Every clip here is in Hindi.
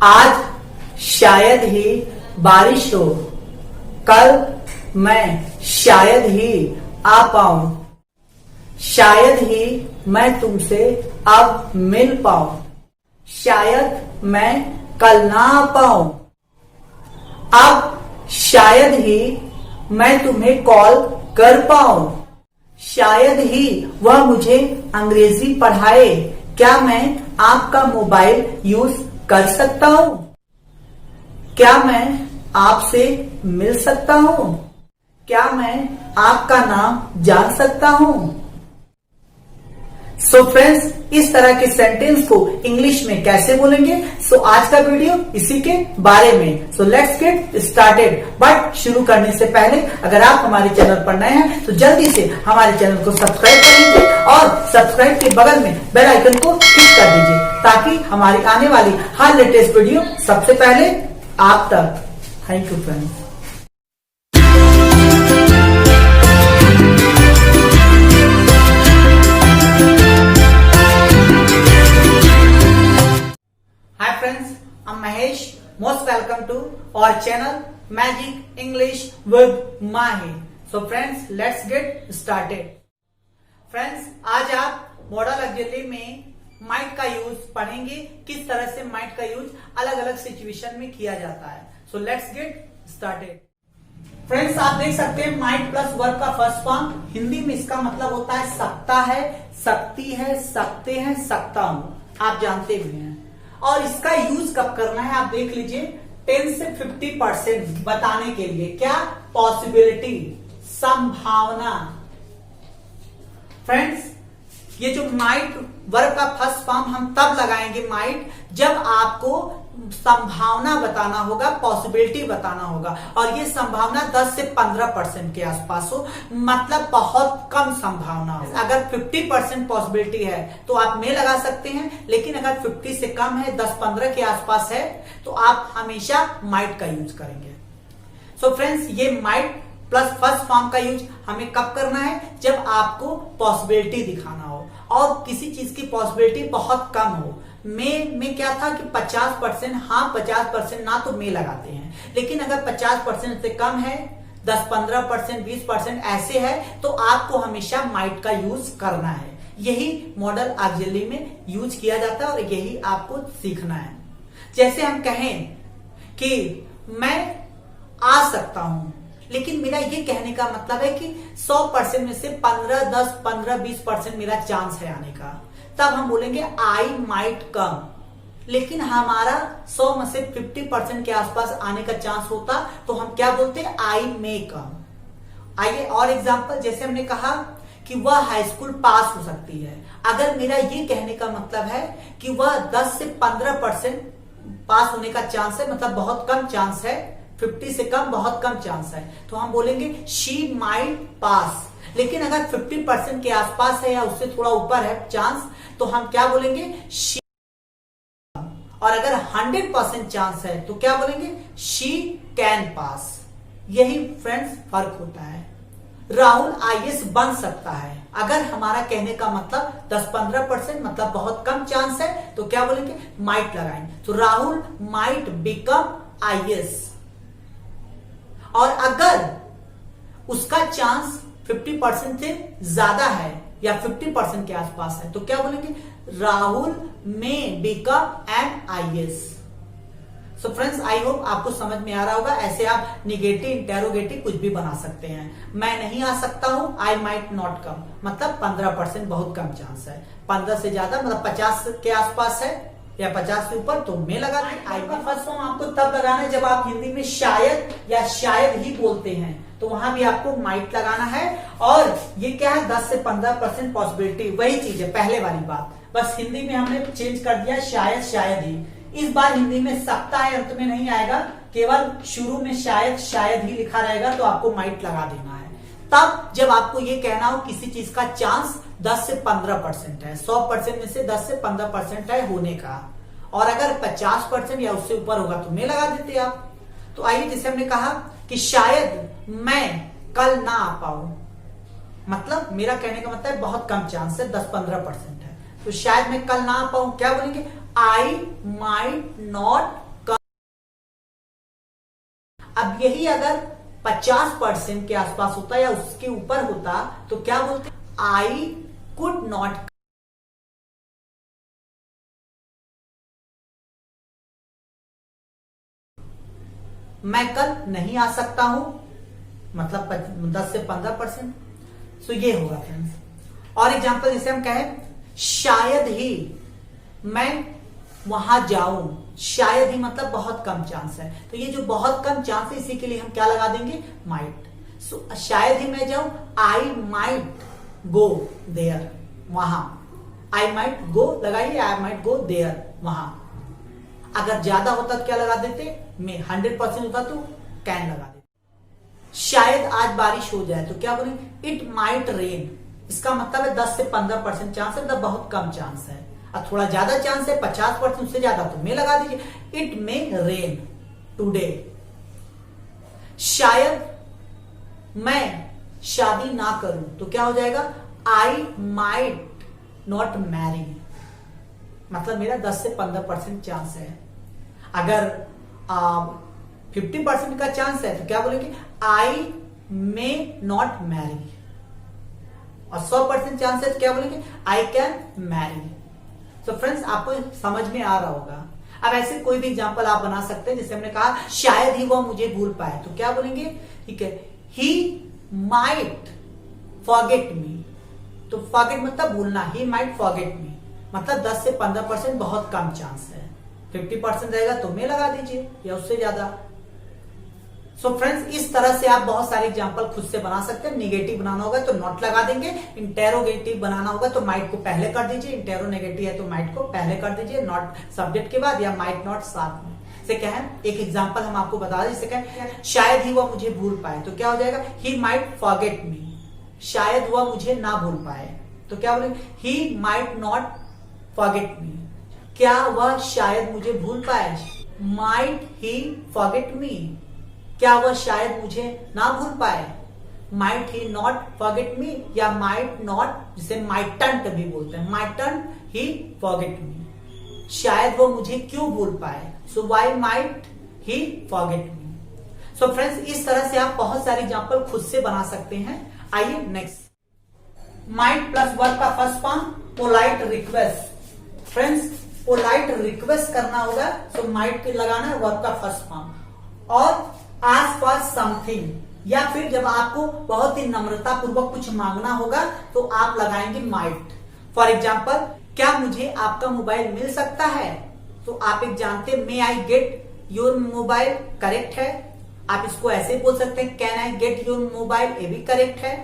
आज शायद ही बारिश हो, कल मैं शायद ही आ पाऊं, शायद ही मैं तुमसे अब मिल पाऊं, शायद मैं कल ना आ पाऊं, अब शायद ही मैं तुम्हें कॉल कर पाऊं, शायद ही वह मुझे अंग्रेजी पढ़ाए, क्या मैं आपका मोबाइल यूज कर सकता हूं? क्या मैं आपसे मिल सकता हूं? क्या मैं आपका नाम जान सकता हूं? सो फ्रेंड्स, इस तरह के सेंटेंस को इंग्लिश में कैसे बोलेंगे? आज का वीडियो इसी के बारे में। Let's get started. बट शुरू करने से पहले अगर आप हमारे चैनल पर नए हैं तो जल्दी से हमारे चैनल को सब्सक्राइब कर लीजिए और सब्सक्राइब के बगल में बेल आइकन को क्लिक कर दीजिए ताकि हमारी आने वाली हर लेटेस्ट वीडियो सबसे पहले आप तक। Thank you friends. Hi friends, I'm Mahesh. Most welcome to our channel Magic English with Mahi. So friends, let's get started. Friends, आज आप मॉडल ऑक्सिलरी में माइट का यूज पढ़ेंगे, किस तरह से माइट का यूज अलग अलग सिचुएशन में किया जाता है। So let's get started. Friends, आप देख सकते हैं माइट प्लस वर्ब का फर्स्ट फॉर्म। हिंदी में इसका मतलब होता है सकता है, सकती है, सकते हैं, सकता हूं। आप जानते भी हैं। और इसका यूज कब करना है आप देख लीजिए। 10 से 50% बताने के लिए। क्या? पॉसिबिलिटी, संभावना। फ्रेंड्स, ये जो माइट वर्ब का फर्स्ट फॉर्म हम तब लगाएंगे माइट जब आपको संभावना बताना होगा, पॉसिबिलिटी बताना होगा। और ये संभावना 10 से 15% के आसपास हो, मतलब बहुत कम संभावना हो। अगर 50% पॉसिबिलिटी है तो आप में लगा सकते हैं, लेकिन अगर 50 से कम है, 10-15 के आसपास है, तो आप हमेशा माइट का यूज करेंगे। सो फ्रेंड्स, ये माइट प्लस फर्स्ट फॉर्म का यूज हमें कब करना है? जब आपको पॉसिबिलिटी दिखाना हो और किसी चीज की पॉसिबिलिटी बहुत कम हो। में क्या था कि 50% हाँ, 50% ना, तो में लगाते हैं। लेकिन अगर 50% से कम है, 10-15%, 20% ऐसे है, तो आपको हमेशा माइट का यूज करना है। यही मॉडल ऑक्सिलरी में यूज किया जाता है और यही आपको सीखना है। जैसे हम कहें कि मैं आ सकता हूं, लेकिन मेरा ये कहने का मतलब है कि 100% में से 15-20% मेरा चांस है आने का, तब हम बोलेंगे आई माइट कम। लेकिन हमारा 100 में से 50% के आसपास आने का चांस होता, तो हम क्या बोलते हैं? आई मे कम। आइए और एग्जांपल, जैसे हमने कहा कि वह हाई स्कूल पास हो सकती है। अगर मेरा ये कहने का मतलब है कि वह 10 से 15% पास होने का चांस है, मतलब बहुत कम चांस है, 50 से कम बहुत कम चांस है, तो हम बोलेंगे शी माइट पास। लेकिन अगर 50% के आसपास है या उससे थोड़ा ऊपर है चांस, तो हम क्या बोलेंगे? शी। और अगर 100% चांस है तो क्या बोलेंगे? She can pass. यही फ्रेंड्स फर्क होता है। राहुल आईएएस बन सकता है। अगर हमारा कहने का मतलब 10-15% मतलब बहुत कम चांस है, तो क्या बोलेंगे? माइट लगाएंगे। तो राहुल माइट बिकम आईएएस। और अगर उसका चांस 50% से ज्यादा है या 50% के आसपास है, तो क्या बोलेंगे? राहुल में become an IAS. So friends, I hope आपको समझ में आ रहा होगा। ऐसे आप निगेटिव, इंटेरोगेटिव कुछ भी बना सकते हैं। मैं नहीं आ सकता हूं, आई माइट नॉट कम, मतलब 15% बहुत कम चांस है। 15 से ज्यादा मतलब 50 के आसपास है या 50 से ऊपर, तो में लगा दें। आई का फर्स्ट फॉर्म आपको तब लगाना है जब आप हिंदी में शायद या शायद ही बोलते हैं, तो वहां भी आपको माइट लगाना है। और ये क्या है? 10 से 15% पॉसिबिलिटी, वही चीज है, पहले वाली बात। बस हिंदी में हमने चेंज कर दिया शायद, शायद ही। इस बार हिंदी में सकता है अंत में नहीं आएगा, केवल शुरू में शायद, शायद ही लिखा रहेगा, तो आपको माइट लगा देना है। तब जब आपको ये कहना हो किसी चीज का चांस 10 से 15% है, 100% में से 10 से 15% है होने का, और अगर 50% या उससे ऊपर होगा तो में लगा देते आप। तो आइए, जैसे हमने कहा कि शायद मैं कल ना आ पाऊं, मतलब मेरा कहने का मतलब बहुत कम चांस है, 10-15% है, तो शायद मैं कल ना आ पाऊं, क्या बोलेंगे? आई माइट नॉट अब यही अगर 50% के आसपास होता या उसके ऊपर होता तो क्या बोलते, आई कुड नॉट, मैं कल नहीं आ सकता हूं, मतलब 10 से 15%। तो ये होगा फ्रेंड्स। और एग्जांपल जैसे हम कहें शायद ही मैं वहां जाऊं, शायद ही मतलब बहुत कम चांस है, तो ये जो बहुत कम चांस है इसी के लिए हम क्या लगा देंगे, माइट। सो शायद ही मैं जाऊं, आई माइट गो देयर, वहां, आई माइट गो लगाइए, आई माइट गो देयर, वहां। अगर ज्यादा होता तो क्या लगा देते, में 100% होता तो कैन लगा देते। शायद आज बारिश हो जाए तो क्या बोलेंगे, इट माइट रेन, इसका मतलब है 10 से 15% चांस है, मतलब बहुत कम चांस है। और थोड़ा ज्यादा चांस है 50%, उससे ज्यादा तो में लगा दीजिए, इट मे रेन टुडे। शायद मैं शादी ना करूं तो क्या हो जाएगा, आई माइट नॉट मैरी, मतलब मेरा 10 से 15% चांस है। अगर 50% का चांस है तो क्या बोलेंगे, आई मे नॉट मैरी। और 100% चांस है तो क्या बोलेंगे, आई कैन मैरी। तो फ्रेंड्स आपको समझ में आ रहा होगा। अब ऐसे कोई भी एग्जांपल आप बना सकते हैं, जैसे हमने कहा शायद ही वो मुझे भूल पाए तो क्या बोलेंगे, ठीक है, ही माइट फॉरगेट मी। तो फॉरगेट मतलब भूलना, ही माइट फॉरगेट मी मतलब 10 से 15% बहुत कम चांस है। 50% रहेगा तो में लगा दीजिए या उससे ज्यादा। सो फ्रेंड्स इस तरह से आप बहुत सारे एग्जांपल खुद से बना सकते हैं। निगेटिव बनाना होगा तो नॉट लगा देंगे, इंटेरोगेटिव बनाना होगा तो माइट को पहले कर दीजिए, इंटेरोनेगेटिव है तो माइट को पहले कर दीजिए, नॉट सब्जेक्ट के बाद, या माइट नॉट साथ में। से क्या है, एक एग्जांपल हम आपको बता दें, जैसे क्या शायद ही वह मुझे भूल पाए तो क्या हो जाएगा, ही माइट फॉरगेट मी। शायद वह मुझे ना भूल पाए तो क्या बोलेंगे, he might not forget me. क्या वह शायद मुझे भूल पाए, माइट ही फॉरगेट मी। क्या वह शायद मुझे ना भूल पाए, might he not forget me, या माइट नॉट, जिसे माइटंट भी बोलते हैं, माइटंट ही फॉरगेट मी। शायद वो मुझे क्यों भूल पाए, so why might he forget me. So friends इस तरह से आप बहुत सारे एग्जांपल खुद से बना सकते हैं। आइए नेक्स्ट, माइट प्लस वर्ब का first form polite request. Friends polite request करना होगा तो माइट लगाना है वर्ब का फर्स्ट फॉर्म, और आस्क फॉर समथिंग, या फिर जब आपको बहुत ही नम्रता पूर्वक कुछ मांगना होगा तो आप लगाएंगे माइट। फॉर एग्जाम्पल, क्या मुझे आपका मोबाइल मिल सकता है, तो आप एक जानते हैं may I get your mobile, correct है। आप इसको ऐसे बोल सकते हैं can I get your mobile, ये भी करेक्ट है।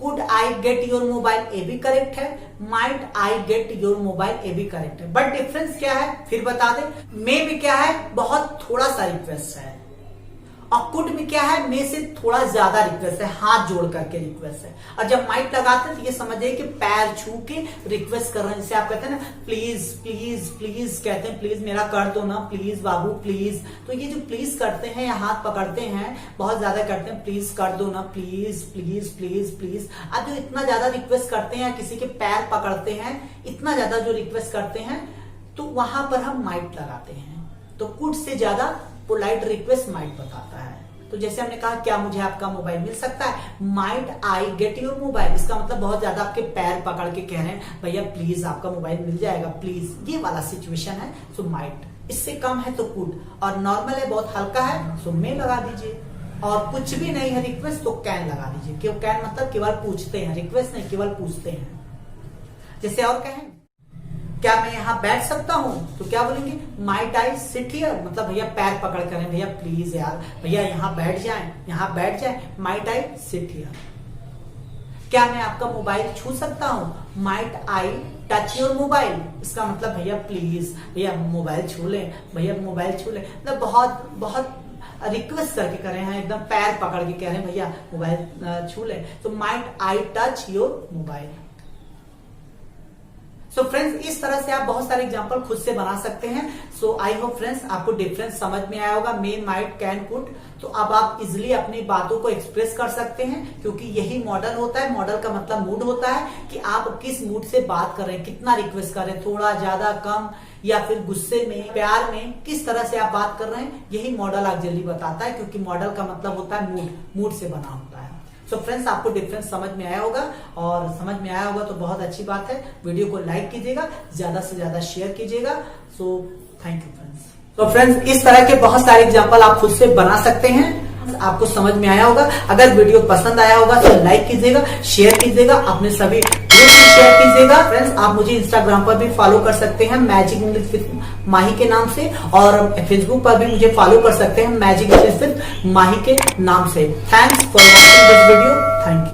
Could I get your mobile, ये भी करेक्ट है। Might I get your mobile, ये भी करेक्ट है। बट डिफरेंस क्या है फिर बता दें, मे भी क्या है, बहुत थोड़ा सा रिक्वेस्ट है, और कुड में क्या है, में से थोड़ा ज्यादा रिक्वेस्ट है, हाथ जोड़ करके रिक्वेस्ट है। और जब माइट लगाते हैं तो ये समझिए कि पैर छू के रिक्वेस्ट कर रहे हैं, जैसे आप कहते हैं ना प्लीज प्लीज प्लीज, कहते हैं प्लीज मेरा कर दो ना, प्लीज बाबू प्लीज। तो ये जो प्लीज करते हैं या हाथ पकड़ते हैं बहुत ज्यादा करते हैं, प्लीज कर दो ना, प्लीज प्लीज प्लीज प्लीज। अब जो इतना ज्यादा रिक्वेस्ट करते हैं या किसी के पैर पकड़ते हैं, इतना ज्यादा जो रिक्वेस्ट करते हैं, तो वहां पर हम माइट लगाते हैं। तो कुड से ज्यादा पोलाइट रिक्वेस्ट माइट बताता है। तो जैसे हमने कहा क्या मुझे आपका मोबाइल मिल सकता है, might I get your mobile, इसका मतलब बहुत ज्यादा आपके पैर पकड़ के कह रहे हैं भैया प्लीज आपका मोबाइल मिल जाएगा प्लीज, ये वाला सिचुएशन है, सो माइट। इससे कम है तो कुड, और नॉर्मल है बहुत हल्का है सो मे लगा दीजिए, और कुछ भी नहीं है रिक्वेस्ट तो कैन लगा दीजिए। क्यों कैन मतलब केवल पूछते हैं, रिक्वेस्ट नहीं केवल पूछते हैं। जैसे और कहें क्या मैं यहाँ बैठ सकता हूं, तो क्या बोलेंगे माइट आई सिट हियर, मतलब भैया पैर पकड़ कर भैया प्लीज यार भैया यहाँ बैठ जाएं, यहाँ बैठ जाएं, माइट आई सिट हियर। क्या मैं आपका मोबाइल छू सकता हूं, might I touch your mobile, इसका मतलब भैया प्लीज भैया मोबाइल छू लें, भैया मोबाइल छू लें, मतलब बहुत बहुत रिक्वेस्ट करके कर रहे हैं, एकदम पैर पकड़ के कह रहे हैं भैया मोबाइल छू लें, तो might I touch your mobile. So friends इस तरह से आप बहुत सारे एग्जांपल खुद से बना सकते हैं। सो आई होप फ्रेंड्स आपको डिफरेंस समझ में आया होगा, मे माइट कैन कुड। तो अब आप इजिली अपनी बातों को एक्सप्रेस कर सकते हैं, क्योंकि यही मॉडल होता है। मॉडल का मतलब मूड होता है कि आप किस मूड से बात कर रहे हैं, कितना रिक्वेस्ट कर रहे हैं, थोड़ा ज्यादा कम, या फिर गुस्से में, प्यार में किस तरह से आप बात कर रहे हैं, यही मॉडल ऑक्सिलरी बताता है, क्योंकि मॉडल का मतलब होता है मूड से बना होता है। सो फ्रेंड्स, आपको डिफरेंस समझ में आया होगा, और समझ में आया होगा तो बहुत अच्छी बात है। वीडियो को लाइक कीजिएगा, ज्यादा से ज्यादा शेयर कीजिएगा। So thank you friends. तो फ्रेंड्स, इस तरह के बहुत सारे एग्जाम्पल आप खुद से बना सकते हैं। आपको समझ में आया होगा। अगर वीडियो पसंद आया होगा तो लाइक कीजिएगा, शेयर कीजिएगा, अपने सभी ग्रुप में शेयर कीजिएगा। फ्रेंड्स, आप मुझे इंस्टाग्राम पर भी फॉलो कर सकते हैं मैजिक इंग्लिश विद माही के नाम से, और फेसबुक पर भी मुझे फॉलो कर सकते हैं मैजिक इंग्लिश विद माही के नाम से। Thanks for watching this video. Thank you.